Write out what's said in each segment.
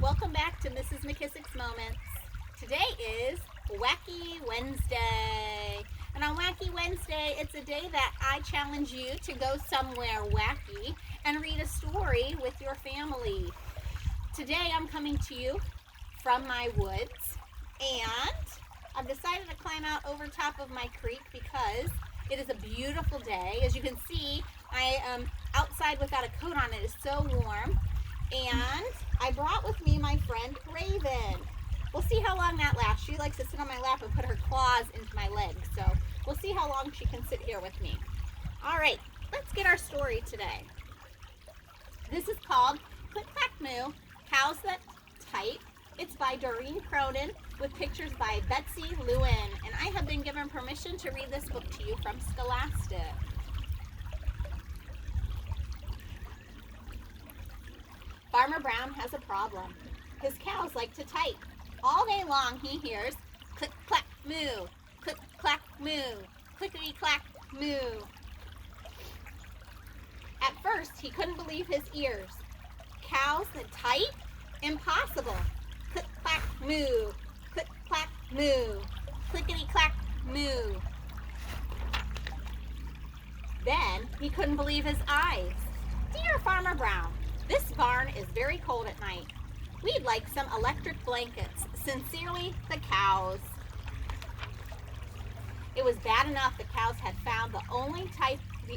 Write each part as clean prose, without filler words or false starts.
Welcome back to Mrs. McKissick's Moments. Today is Wacky Wednesday. And on Wacky Wednesday, it's a day that I challenge you to go somewhere wacky and read a story with your family. Today I'm coming to you from my woods, and I've decided to climb out over top of my creek because it is a beautiful day. As you can see, I am outside without a coat on. It is so warm. And I brought with me my friend Raven. We'll see how long that lasts. She likes to sit on my lap and put her claws into my legs. So we'll see how long she can sit here with me. All right, let's get our story today. This is called Click Clack Moo, Cows That Type. It's by Doreen Cronin with pictures by Betsy Lewin. And I have been given permission to read this book to you from Scholastic. Farmer Brown has a problem. His cows like to type. All day long he hears click clack moo, click clack moo, clickety clack moo. At first he couldn't believe his ears. Cows that type? Impossible. Click clack moo, click clack moo, clickety clack moo. Then he couldn't believe his eyes. Dear Farmer Brown, this barn is very cold at night. We'd like some electric blankets. Sincerely, the cows. It was bad enough the cows had found the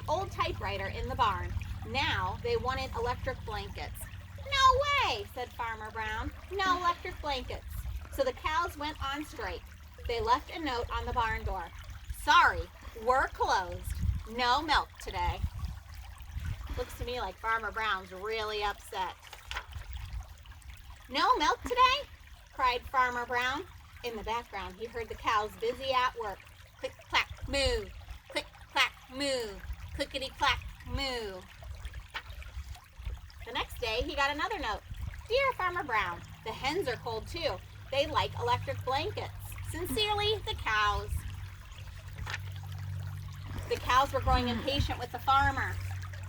old typewriter in the barn. Now they wanted electric blankets. No way, said Farmer Brown. No electric blankets. So the cows went on strike. They left a note on the barn door. Sorry, we're closed. No milk today. Looks to me like Farmer Brown's really upset. No milk today? Cried Farmer Brown. In the background, he heard the cows busy at work. Click, clack, moo. Click, clack, moo. Clickety, clack, moo. The next day, he got another note. Dear Farmer Brown, the hens are cold too. They like electric blankets. Sincerely, the cows. The cows were growing impatient with the farmer.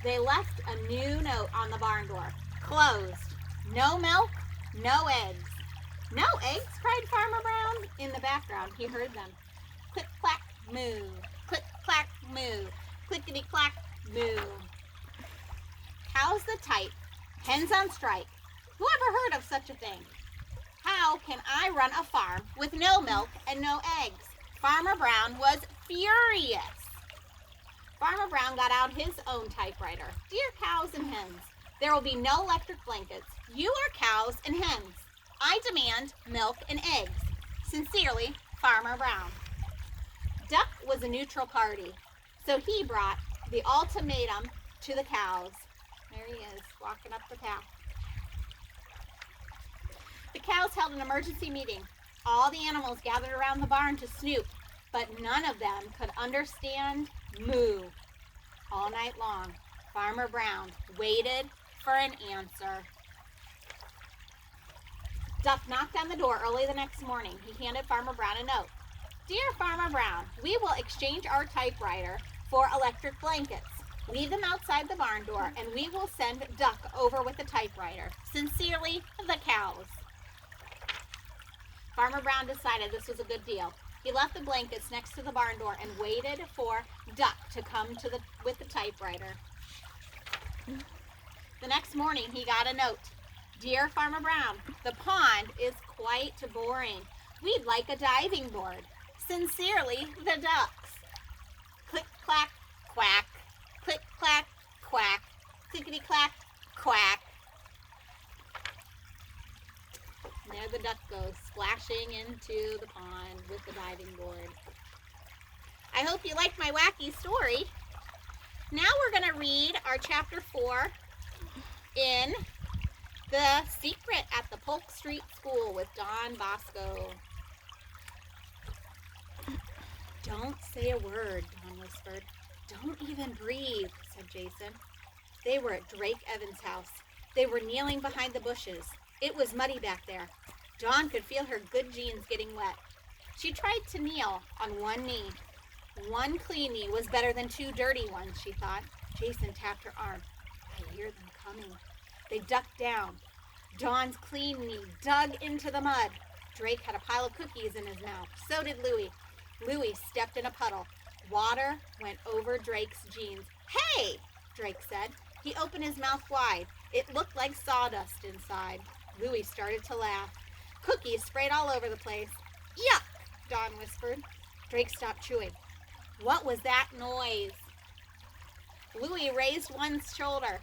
They left a new note on the barn door. Closed. No milk, no eggs. No eggs, cried Farmer Brown. In the background, he heard them. Click, clack, moo. Click, clack, moo. Clickety, clack, moo. Cows that type. Hens on strike. Who ever heard of such a thing? How can I run a farm with no milk and no eggs? Farmer Brown was furious. Farmer Brown got out his own typewriter. Dear cows and hens, there will be no electric blankets. You are cows and hens. I demand milk and eggs. Sincerely, Farmer Brown. Duck was a neutral party, so he brought the ultimatum to the cows. There he is, walking up the path. The cows held an emergency meeting. All the animals gathered around the barn to snoop, but none of them could understand moo. All night long, Farmer Brown waited for an answer. Duck knocked on the door early the next morning. He handed Farmer Brown a note. Dear Farmer Brown, we will exchange our typewriter for electric blankets. Leave them outside the barn door, and we will send Duck over with the typewriter. Sincerely, the cows. Farmer Brown decided this was a good deal. He left the blankets next to the barn door and waited for Duck to come with the typewriter. The next morning, he got a note. Dear Farmer Brown, the pond is quite boring. We'd like a diving board. Sincerely, the ducks. Click, clack, quack. Click, clack, quack. Clickety, clack, quack. And there the duck goes, splashing into the pond with the diving board. I hope you liked my wacky story. Now we're going to read our chapter 4 in The Secret at the Polk Street School with Don Bosco. Don't say a word, Don whispered. Don't even breathe, said Jason. They were at Drake Evans' house. They were kneeling behind the bushes. It was muddy back there. Dawn could feel her good jeans getting wet. She tried to kneel on one knee. One clean knee was better than 2 dirty ones, she thought. Jason tapped her arm. I hear them coming. They ducked down. Don's clean knee dug into the mud. Drake had a pile of cookies in his mouth. So did Louie. Louie stepped in a puddle. Water went over Drake's jeans. "Hey!" Drake said. He opened his mouth wide. It looked like sawdust inside. Louie started to laugh. Cookies sprayed all over the place. "Yuck!" Don whispered. Drake stopped chewing. What was that noise? Louie raised one shoulder.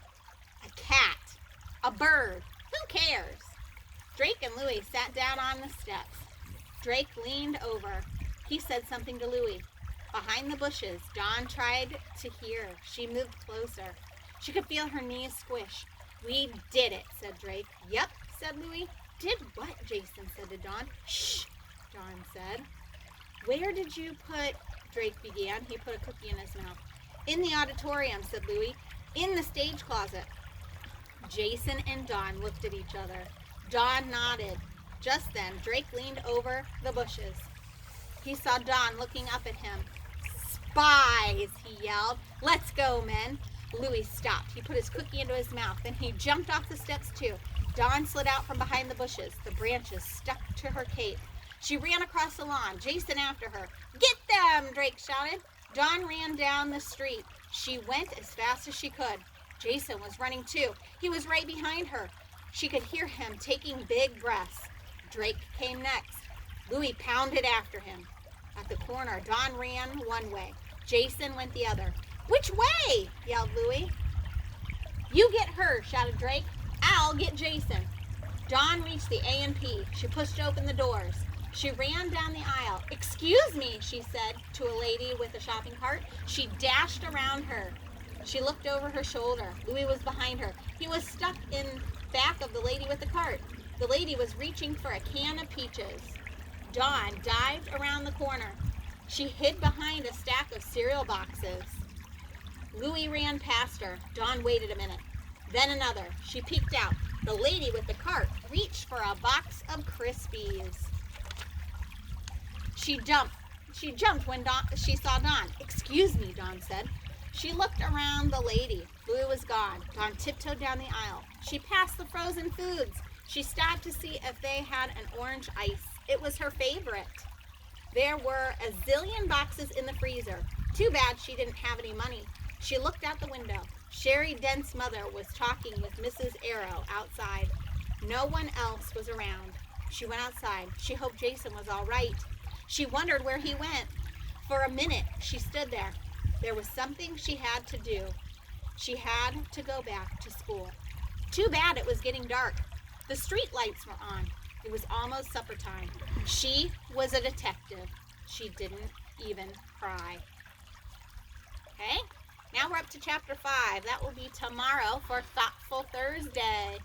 A cat. A bird. Who cares? Drake and Louie sat down on the steps. Drake leaned over. He said something to Louie. Behind the bushes, Dawn tried to hear. She moved closer. She could feel her knees squish. "We did it," said Drake. "Yep," said Louie. "Did what?" Jason said to Dawn. "Shh," Dawn said. "Where did you put—" Drake began. He put a cookie in his mouth. "In the auditorium," said Louie. "In the stage closet." Jason and Dawn looked at each other. Dawn nodded. Just then, Drake leaned over the bushes. He saw Dawn looking up at him. "Spies!" he yelled. "Let's go, men." Louie stopped. He put his cookie into his mouth. Then he jumped off the steps, too. Dawn slid out from behind the bushes. The branches stuck to her cape. She ran across the lawn, Jason after her. "Get them!" Drake shouted. Dawn ran down the street. She went as fast as she could. Jason was running, too. He was right behind her. She could hear him taking big breaths. Drake came next. Louie pounded after him. At the corner, Dawn ran one way. Jason went the other. "Which way?" yelled Louie. "You get her," shouted Drake. "I'll get Jason." Dawn reached the A&P. She pushed open the doors. She ran down the aisle. "Excuse me," she said to a lady with a shopping cart. She dashed around her. She looked over her shoulder. Louie was behind her. He was stuck in back of the lady with the cart. The lady was reaching for a can of peaches. Dawn dived around the corner. She hid behind a stack of cereal boxes. Louie ran past her. Dawn waited a minute. Then another. She peeked out. The lady with the cart reached for a box of Crispies. She jumped when she saw Dawn. "Excuse me," Dawn said. She looked around the lady. Louie was gone. Dawn tiptoed down the aisle. She passed the frozen foods. She stopped to see if they had an orange ice. It was her favorite. There were a zillion boxes in the freezer. Too bad she didn't have any money. She looked out the window. Sherry Dent's mother was talking with Mrs. Arrow outside. No one else was around. She went outside. She hoped Jason was all right. She wondered where he went. For a minute, she stood there. There was something she had to do. She had to go back to school. Too bad it was getting dark. The street lights were on. It was almost supper time. She was a detective. She didn't even cry. Okay, now we're up to chapter 5. That will be tomorrow for Thoughtful Thursday.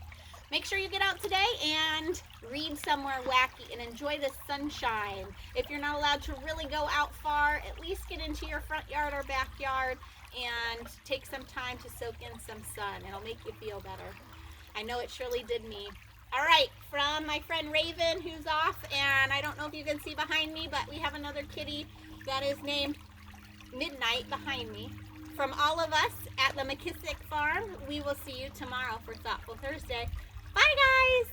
Make sure you get out today and read somewhere wacky and enjoy the sunshine. If you're not allowed to really go out far, at least get into your front yard or backyard and take some time to soak in some sun. It'll make you feel better. I know it surely did me. All right, from my friend Raven, who's off, and I don't know if you can see behind me, but we have another kitty that is named Midnight behind me. From all of us at the McKissick Farm, we will see you tomorrow for Thoughtful Thursday. Bye, guys!